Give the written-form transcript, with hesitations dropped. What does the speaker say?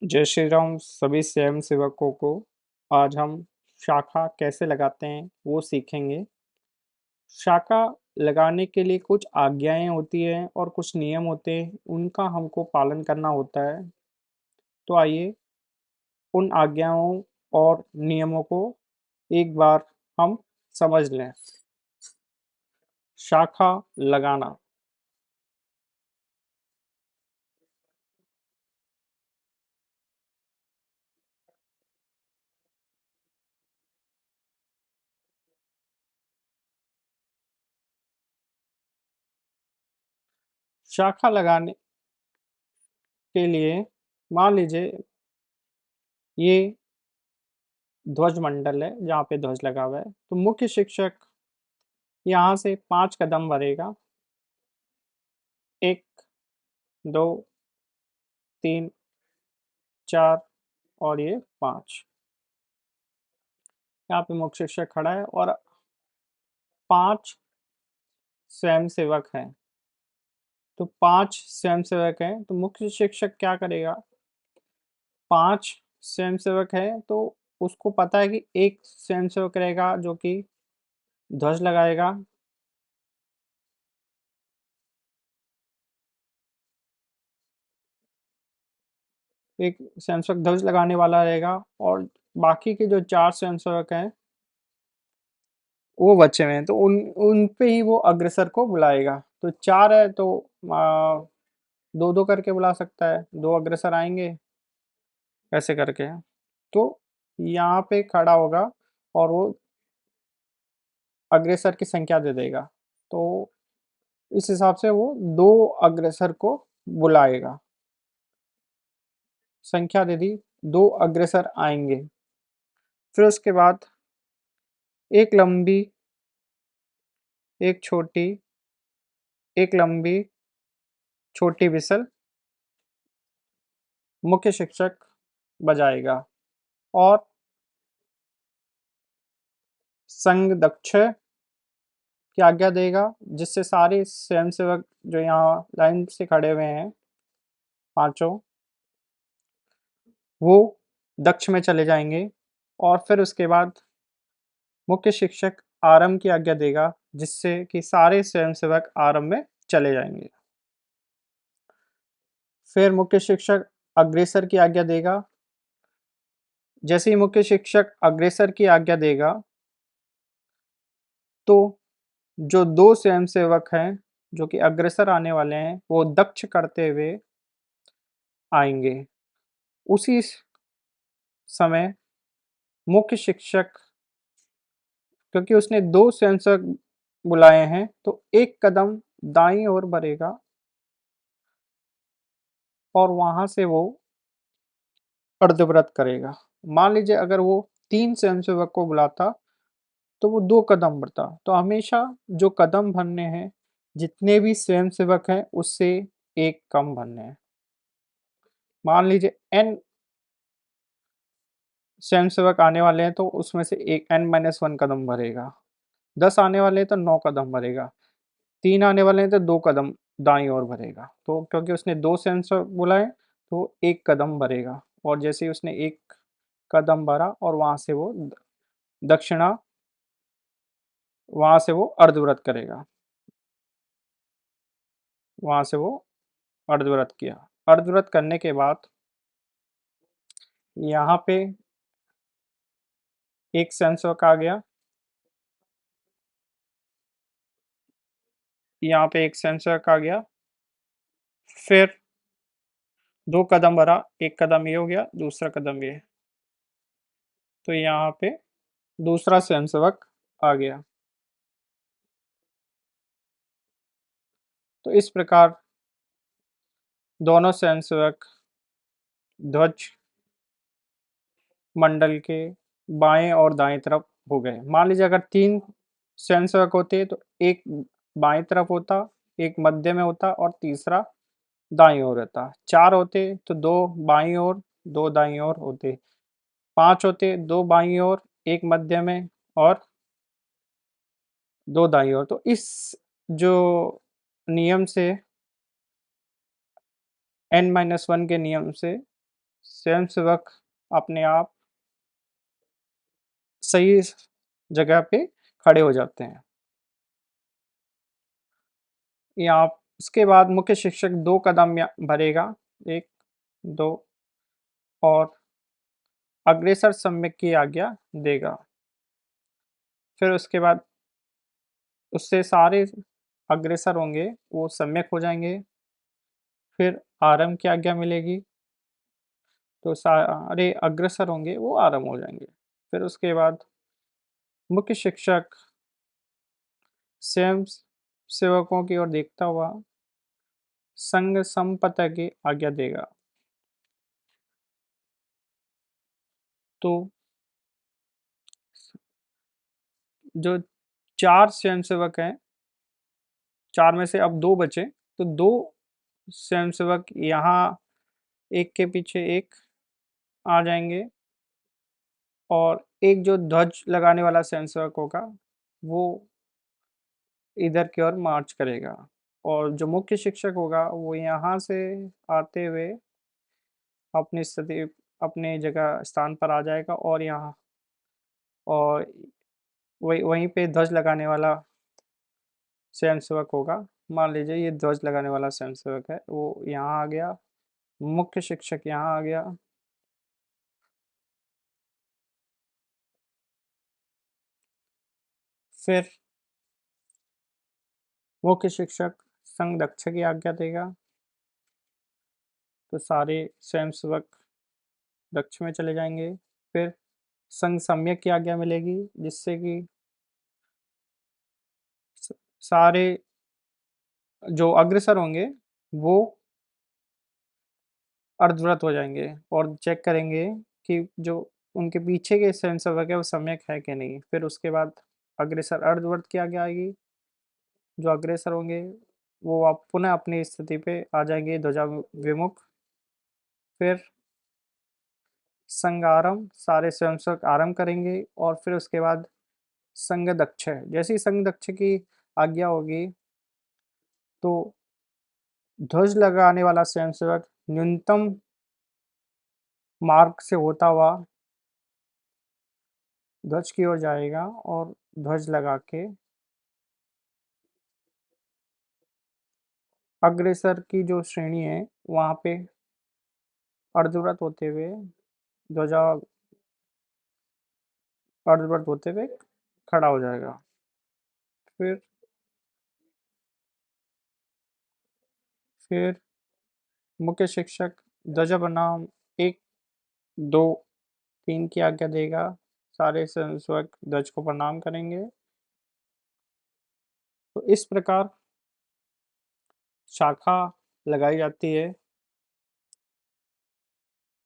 जय श्री राम सभी स्वयंसेवकों को। आज हम शाखा कैसे लगाते हैं वो सीखेंगे। शाखा लगाने के लिए कुछ आज्ञाएं होती हैं और कुछ नियम होते हैं, उनका हमको पालन करना होता है। तो आइए उन आज्ञाओं और नियमों को एक बार हम समझ लें। शाखा लगाना। शाखा लगाने के लिए मान लीजिए ये ध्वज मंडल है जहाँ पे ध्वज लगा हुआ है, तो मुख्य शिक्षक यहाँ से 5 कदम बढ़ेगा। 1, 2, 3, 4 और ये 5। यहाँ पे मुख्य शिक्षक खड़ा है और 5 स्वयंसेवक हैं। तो 5 स्वयंसेवक हैं, तो मुख्य शिक्षक क्या करेगा? 5 स्वयंसेवक हैं, तो उसको पता है कि एक स्वयंसेवक रहेगा जो कि ध्वज लगाएगा, एक स्वयंसेवक ध्वज लगाने वाला रहेगा और बाकी के जो 4 स्वयंसेवक हैं, वो बचे हुए हैं, तो उन उन पे ही वो अग्रसर को बुलाएगा। तो 4 है तो 2-2 करके बुला सकता है, 2 अग्रसर आएँगे, ऐसे करके। तो यहाँ पे खड़ा होगा और वो अग्रसर की संख्या दे देगा। तो इस हिसाब से वो 2 अग्रसर को बुलाएगा। संख्या दे दी, 2 अग्रसर आएँगे। फिर उसके बाद एक लंबी, एक छोटी, एक लंबी, छोटी व्हिसल मुख्य शिक्षक बजाएगा और संघ दक्ष की आज्ञा देगा, जिससे सारे स्वयंसेवक जो यहाँ लाइन से खड़े हुए हैं, पाँचों, वो दक्ष में चले जाएँगे और फिर उसके बाद मुख्य शिक्षक आरंभ की आज्ञा देगा, जिससे कि सारे स्वयंसेवक आरंभ में चले जाएँगे। फिर मुख्य शिक्षक अग्रेसर की आज्ञा देगा। जैसे ही मुख्य शिक्षक अग्रेसर की आज्ञा देगा, तो जो 2 स्वयंसेवक हैं, जो कि अग्रसर आने वाले हैं, वो दक्ष करते हुए आएँगे। उसी समय मुख्य शिक्षक, क्योंकि उसने 2 स्वयंसेवक बुलाए हैं, तो 1 कदम दाईं ओर बढ़ेगा और वहाँ से वो अर्धव्रत करेगा। मान लीजिए अगर वो 3 स्वयंसेवक को बुलाता, तो वो 2 कदम बढ़ता। तो हमेशा जो कदम भरने हैं, जितने भी स्वयंसेवक हैं, उससे 1 कम भरने हैं। मान लीजिए n स्वयंसेवक आने वाले हैं, तो उसमें से एक n-1 कदम भरेगा। 10 आने वाले हैं, तो 9 कदम भरेगा। 3 आने वाले हैं, तो 2 कदम दाईं ओर भरेगा। तो क्योंकि उसने 2 स्वयंसेवक बुलाए, तो 1 कदम भरेगा और जैसे ही उसने 1 कदम भरा और वहाँ से वो दक्षिणा, वहाँ से वो अर्धव्रत करेगा। वहाँ से वो अर्धव्रत किया। अर्धव्रत करने के बाद यहाँ पे एक स्वयंसेवक आ गया, यहाँ पे एक स्वयंसेवक आ गया, फिर 2 कदम भरा, 1 कदम ये हो गया, दूसरा कदम ये। तो यहाँ पे दूसरा स्वयंसेवक आ गया। तो इस प्रकार दोनों स्वयंसेवक ध्वज मंडल के बाएं और दाएं तरफ हो गए। मान लीजिए अगर 3 स्वयंसेवक होते तो एक बाएं तरफ होता, एक मध्य में होता और तीसरा दाईं ओर रहता। 4 होते तो 2 बाईं ओर, 2 दाईं ओर होते। 5 होते, 2 बाईं ओर, 1 मध्य में और 2 दाईं ओर। तो इस जो नियम से n-1 के नियम से स्वयंसेवक अपने आप सही जगह पे खड़े हो जाते हैं। यहाँ उसके बाद मुख्य शिक्षक 2 कदम या बढ़ेगा, 1, 2 और अग्रेसर सम्यक की आज्ञा देगा। फिर उसके बाद उससे सारे अग्रसर होंगे, वो सम्यक हो जाएँगे। फिर आरंभ की आज्ञा मिलेगी, तो सारे अग्रसर होंगे, वो आरंभ हो जाएँगे। फिर उसके बाद मुख्य शिक्षक स्वयं सेवकों की ओर देखता हुआ संघ संपत की आज्ञा देगा। तो जो 4 स्वयंसेवक हैं, 4 में से अब 2 बचे, तो 2 स्वयंसेवक यहाँ एक के पीछे एक आ जाएँगे और एक जो ध्वज लगाने वाला स्वयंसेवक होगा, वो इधर की ओर मार्च करेगा और जो मुख्य शिक्षक होगा, वो यहाँ से आते हुए अपनी स्थिति अपनी जगह स्थान पर आ जाएगा और यहाँ और वहीं पे ध्वज लगाने वाला स्वयंसेवक होगा। मान लीजिए ये ध्वज लगाने वाला स्वयंसेवक है, वो यहाँ आ गया, मुख्य शिक्षक यहाँ आ गया, फिर मुख्य शिक्षक संघ-दक्ष की आज्ञा देगा, तो सारे स्वयंसेवक दक्ष में चले जाएँगे। फिर संघ-सम्यक की आज्ञा मिलेगी, जिससे कि स सारे जो अग्रसर होंगे, वो अर्धव्रत हो जाएँगे और चेक करेंगे कि जो उनके पीछे के स्वयंसेवक है, वो सम्यक है कि नहीं। फिर उसके बाद अग्रसर अर्धव्रत की आज्ञा आएगी, जो अग्रसर होंगे, वो आप पुनः अपनी स्थिति पे आ जाएँगे ध्वजा विमुख। फिर संघ आरंभ, सारे स्वयंसेवक आरंभ करेंगे और फिर उसके बाद संघ दक्ष है। जैसे ही संघ दक्ष की आज्ञा होगी, तो ध्वज लगाने वाला स्वयंसेवक न्यूनतम मार्ग से होता हुआ ध्वज की ओर जाएगा और ध्वज लगा के अग्रसर की जो श्रेणी है, वहाँ पे अर्धव्रत होते हुए ध्वजा अर्धव्रत होते हुए खड़ा हो जाएगा। फिर फिर मुख्य शिक्षक ध्वजा बनाम 1, 2, 3 की आज्ञा देगा। सारे स्वयंसेवक ध्वज को प्रणाम करेंगे। तो इस प्रकार शाखा लगाई जाती है